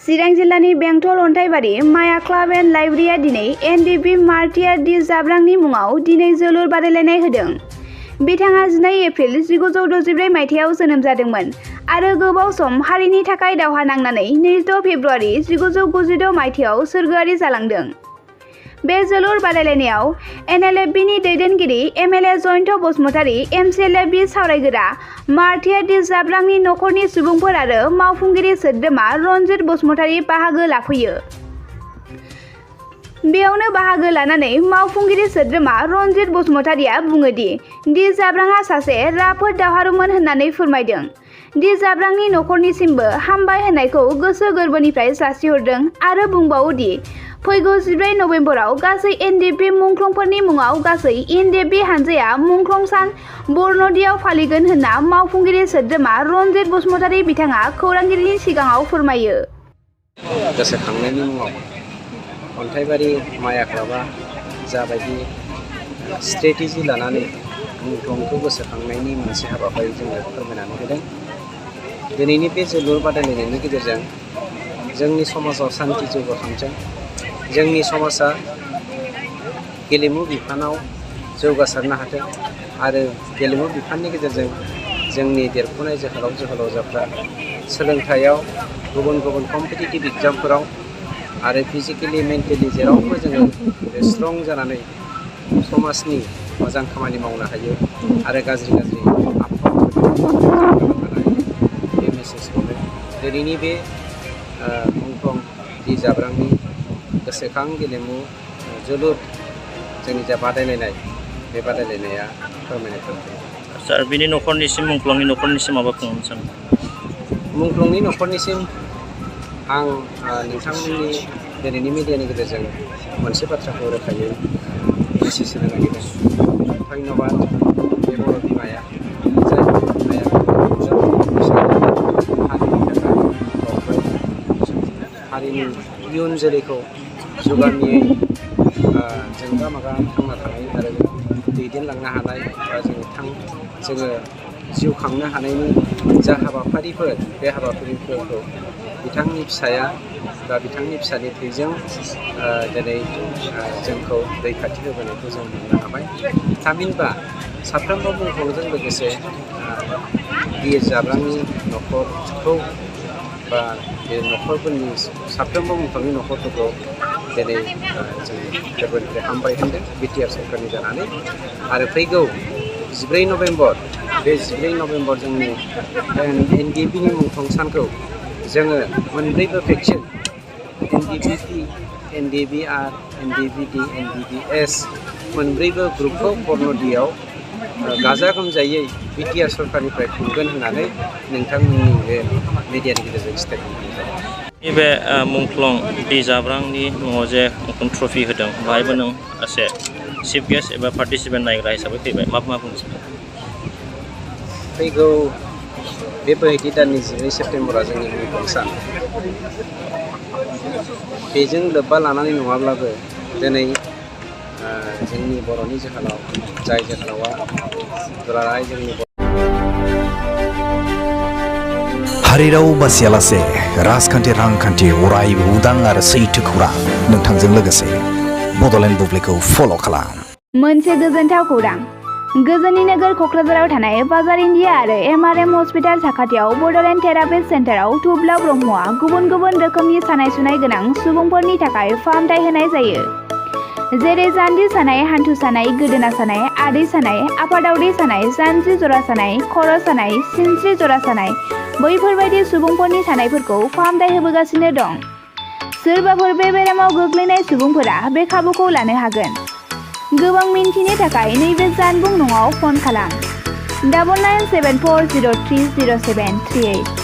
चिरां जिल्लानि बेंटल अन्थाइबारि माया क्लाब एन्ड लाइब्रेरिया दिनै एनडिबि मार्टियार डि जाब्रांनि मुङाव दिनै जोलुर बादायलायनाय होदों। बिथाङा 12 एप्रिल 1964 मायथाइयाव जोनोम जादोंमोन आरो गोबाव सम हारिनि थाखाय दावहा नांनानै 2 फेब्रुआरि 1992 मायथाइयाव सोरगोआरि जालांदों। बे जोलुर बादायलायनायाव एनएलएफबिनि दैदेनगिरि एमएलए जयन्त बसुमतारी, एमसिएलएफबि सावरायगोरा मार्टियार डि जाब्रांनि नखरनि सुबुंफोर आरो मावफुंगिरि सोद्रोमा रनजित बसुमतारी बाहागो लाफैयो। बेयावनो बाहागो लानानै मावफुंगिरि सोद्रोमा रनजित बसुमतारीया बुङोदि डि जाब्रांआ सासे राफोद दावहारुमोन होननानै फोरमायदों। डि जाब्रांनि नखरनिसिमबो हामबाय होननायखौ गोसो गोरबोनिफ्राय जासिहरदों आरो बुंबावोदि फैगौ 14 नबेम्बराव गासै एनडिएफबि मुंख्लंफोरनि मुङाव गासै एनडिएफबि हानजाया मुंख्लं सान बरन'दियाव फालिगोन होनना मावफुंगिरि सोद्रोमा रनजित बसुमतारी बिथाङा खौरांगिरिनि सिगाङाव फोरमायो। गोसोखांनायनि मुङाव अन्थाइबारि माया क्लाबा जाबायदि स्ट्रेटेजि लानानै मुंख्लंखौ गोसोखांनायनि मोनसे हाबाफारि जोंनो फोरमायनानै होदों। दिनैनि बे जोलुर बादायलायनायनि गेजेरजों जोंनि समाजाव सान्थि जौगाखांथों, जोंनि समाजा गेलेमु बिफानाव जौगासारनो हाथों आरो गेलेमु बिफाननि गेजेरजों जोंनि देरफुनाय जोहोलाव जोहोलावजोफ्रा सोलोंथायाव गुबुन गुबुन कम्पिटिटिभ एग्जामफोराव आरो फिजिकेलि मेन्टेलि जेरावबो जोङो स्ट्रं जानानै समाजनि मोजां खामानि मावनो हायो आरो गाज्रि आबहावाफोरखौ बे मेसेजखौनो दिनैनि बे मुंख्लं डि जाब्रांनि गोसोखां गेलेमु जोलुर जोंनि जा बादायलायनाय बे बादायलायनाया फोरमायनाय। सार, बिनि नखरनिसिम मुंख्लंनि नखरनिसिम माबा बुंनो सानो? मुंख्लंनि नखरनिसिम आं नोंथांमोननि दिनैनि मिडियानि गेजेरजों मोनसे बाथ्राखौ रोखायै मेसेज होनो नागिरदों। धन्यबाद बे बर' बिमाया जाय बिमाया हारिनि इयुन जोलैखौ जुगामियै जोंगा मागा थांना थानाय आरो दैदेनलांनो हानाय बा जोङो जिउ खांनो हानायनि जा हाबाफारिफोर बे हाबाफारिफोरखौ बिथांनि फिसाया बा बिथांनि फिसानि थैजों दिनै जोंखौ रैखाथि होबोनायखौ जों मोननो हाबाय। थामहिनबा साफ्रोमबो मुंख्लंजों लोगोसे डि जाब्रांनि नखरखौ बा बे नखरफोरनि साफ्रोमबो मुंख्लंनि नखरफोरखौ दिनै जों गोरबोनिफ्राय हामबाय होनदों बिटिआर सरकारनि जानानै। आरो फैगौ 14 नभेम्बर बे 14 नभेम्बर जोंनि एनडिएफबिनि मुंख्लं सानखौ जोङो मोनब्रैबो फेक्सन एनडिएफबि, एनडिएफबिआर, एनडिएफबिटि, एनडिएफबिएस मोनब्रैबो ग्रुपखौ बरन'दियाव गाजा गोमजायै बिटिआर सरकारनिफ्राय खुंगोन होननानै नोंथांमोननि बे मिडियानि गेजेरजों स्टेटमेन्ट होनाय जाबाय। बे मुंख्लं डि जाब्रांनि मुङाव जे मुंख्लं ट्रफि होदों, बाहायबो नों एसे चिफ गेस्ट एबा पार्टिसिपेन्ट नायग्रा हिसाबै फैबाय, मा बुंनो सानो? फैगौ बे बोहैथि दाननि 12 सेप्तेम्बरा जोंनि मुंख्लं सान। बेजों लोब्बा लानानै नङाब्लाबो दिनै जोंनि बर'नि जोहोलाव जाय जोहोलावा दुलाराय जोंनि हारि राव बासियालासे राजखान्थि रांखान्थि अरायबो उदां आरो सैथो खौरां नोंथांजों लोगोसे बड'लेण्ड बुब्लिखौ फल' खालाम। मोनसे गोजोनथाव खौरां। गोजोननि नोगोर क'क्राझाराव थानाय बाजार इन्डिया आरो एमआरएम हस्पिटाल साखाथियाव बड'लेण्ड थेरापिस्ट सेन्टाराव थुब्ला ब्रह्मआ गुबुन गुबुन रोखोमनि सानाय सुनाय गोनां सुबुंफोरनि थाखाय फाहामथाय होनाय जायो। जेरै जान्जि सानाय, हान्थु सानाय, गोदोना सानाय, आदै सानाय, आफादावदै सानाय, जानजि जरा सानाय, खर' सानाय, सिनस्रि जरा सानाय, बैफोरबायदि सुबुंफोरनि सानायफोरखौ फाहामथाय होबोगासिनो दं। सोरबाफोर बे बेरामाव गोग्लैनाय सुबुंफोरा बे खाबुखौ लानो हागोन। गोबां मिन्थिनो थाखाय नैबे जानबुं नङाव फन खालाम 9974030738।